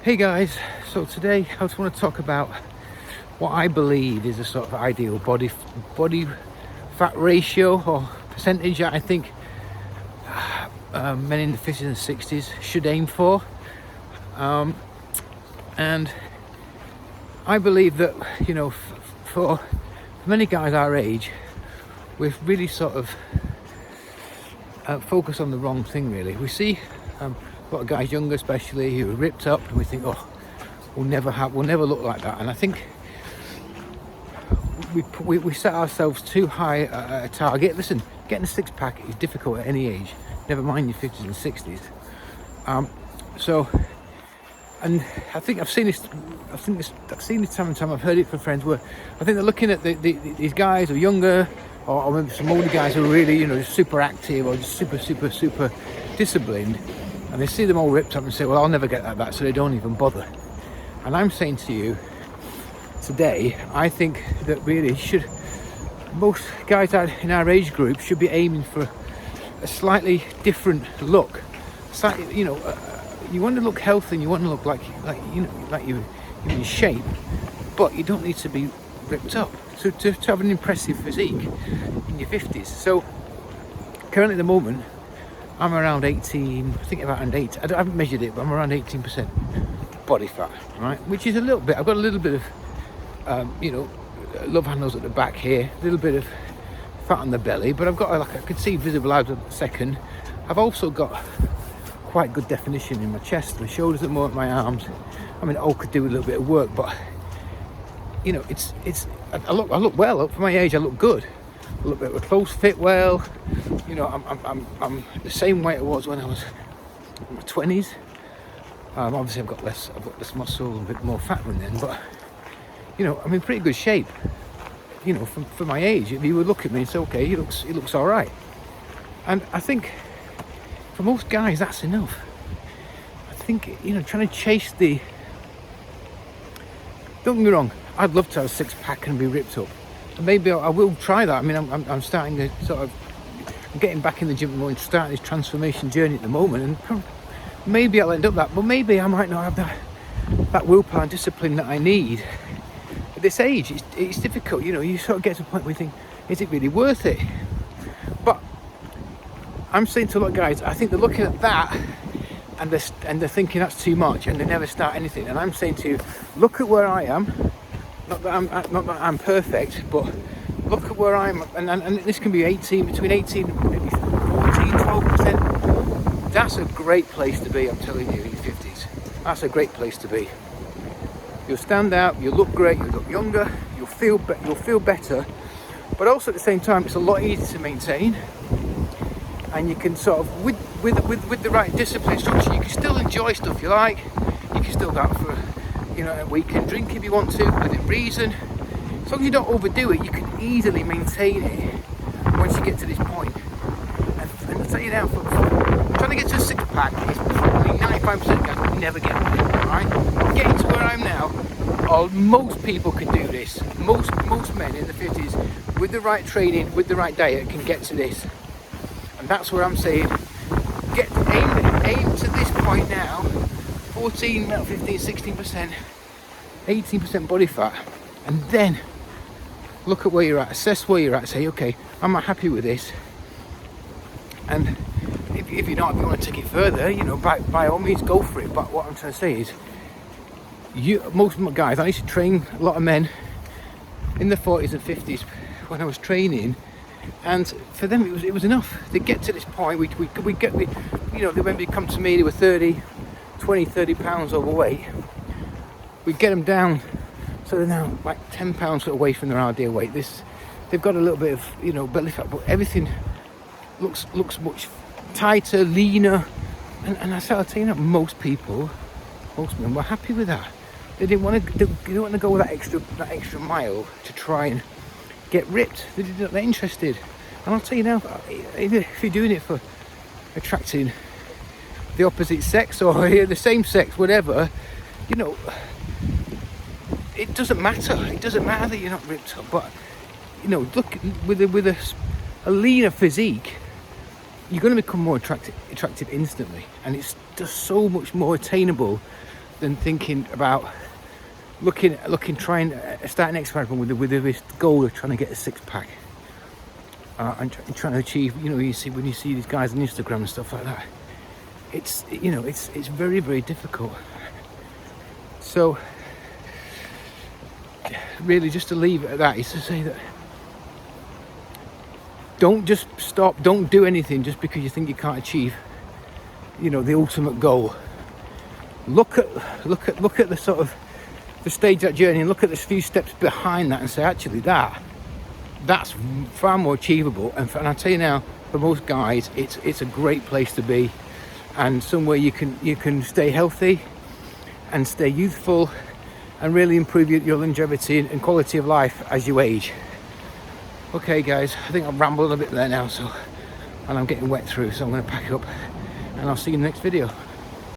Hey guys, so today I just want to talk about what I believe is a sort of ideal body fat ratio or percentage that I think men in the 50s and 60s should aim for. And I believe that, for many guys our age, we've really sort of focused on the wrong thing really. We see a lot of guys younger especially who are ripped up and we think, oh, we'll never look like that. And I think we set ourselves too high a target. Listen, getting a six-pack is difficult at any age, never mind your 50s and 60s. And I think I've seen this time and time. I've heard it from friends where I think they're looking at these guys who are younger, or maybe some older guys who are really, just super active or just super disciplined, and they see them all ripped up and say, well, I'll never get that, so they don't even bother. And I'm saying to you today, I think that really most guys in our age group should be aiming for a slightly different look. Slightly, you want to look healthy and you want to look like you're in shape, but you don't need to be ripped up to have an impressive physique in your 50s. So currently at the moment I'm around 18, I think about around 8, I haven't measured it, but I'm around 18% body fat, right? Which is a little bit, I've got a little bit of love handles at the back here, a little bit of fat on the belly, but I've got I can see visible out of the second. I've also got quite good definition in my chest, my shoulders, and more at my arms. I mean, all could do a little bit of work, but I look well for my age. I look good. I look bit of a clothes fit well. I'm the same weight I was when I was in my 20s. Obviously I've got less muscle and a bit more fat than then, but I'm in pretty good shape. For my age, if you would look at me and say, okay, he looks all right. And I think for most guys that's enough. I think trying to chase don't get me wrong, I'd love to have a six-pack and be ripped up, and maybe I will try that. I mean, I'm starting to I'm getting back in the gym and starting this transformation journey at the moment, and maybe I'll end up that, but maybe I might not have that willpower and discipline that I need at this age. It's difficult, you sort of get to a point where you think, is it really worth it? But I'm saying to a lot of guys, I think they're looking at that and they're thinking that's too much, and they never start anything. And I'm saying to you, look at where I am. Not that I'm perfect, but look at where I'm, and this can be between 18 and maybe 14, 12%. That's a great place to be, I'm telling you, in your 50s. That's a great place to be. You'll stand out, you'll look great, you'll look younger, you'll feel better, but also at the same time, it's a lot easier to maintain. And you can sort of, with the right discipline structure, you can still enjoy stuff you like. You can still go out for a weekend drink if you want to, within reason. As long as you don't overdo it, you can easily maintain it once you get to this point. And I'll tell you now, trying to get to a six-pack is probably 95% guys never get there, right? Getting to where I am now, most people can do this. Most men in the 50s, with the right training, with the right diet, can get to this. And that's where I'm saying, aim to this point now, 14, 15, 16%, 18% body fat, and then look at where you're at, assess where you're at, say, okay, I'm not happy with this. And if you want to take it further, by all means go for it. But what I'm trying to say is, most of my guys, I used to train a lot of men in the 40s and 50s when I was training, and for them it was enough. They get to this point, we get when they come to me, they were 20-30 pounds overweight. We get them down so they're now like 10 pounds away from their ideal weight. They've got a little bit of belly fat, but everything looks much tighter, leaner, and I started telling you, most men were happy with that. They didn't want to go that extra mile to try and get ripped. They're not interested. And I'll tell you now, if you're doing it for attracting the opposite sex or the same sex, whatever, it doesn't matter. It doesn't matter that you're not ripped up. But look, with a leaner physique, you're going to become more attractive instantly, and it's just so much more attainable than thinking about trying start an experiment with this goal of trying to get a six-pack and trying to achieve. You know, when you see these guys on Instagram and stuff like that, it's very, very difficult. So really, just to leave it at that is to say that don't just stop, don't do anything just because you think you can't achieve, the ultimate goal. Look at the sort of the stage of that journey and look at the few steps behind that and say, actually, that's far more achievable. And I tell you now, for most guys, it's a great place to be, and somewhere you can stay healthy and stay youthful and really improve your longevity and quality of life as you age. Okay guys, I think I've rambled a bit there now, and I'm getting wet through, so I'm going to pack up and I'll see you in the next video.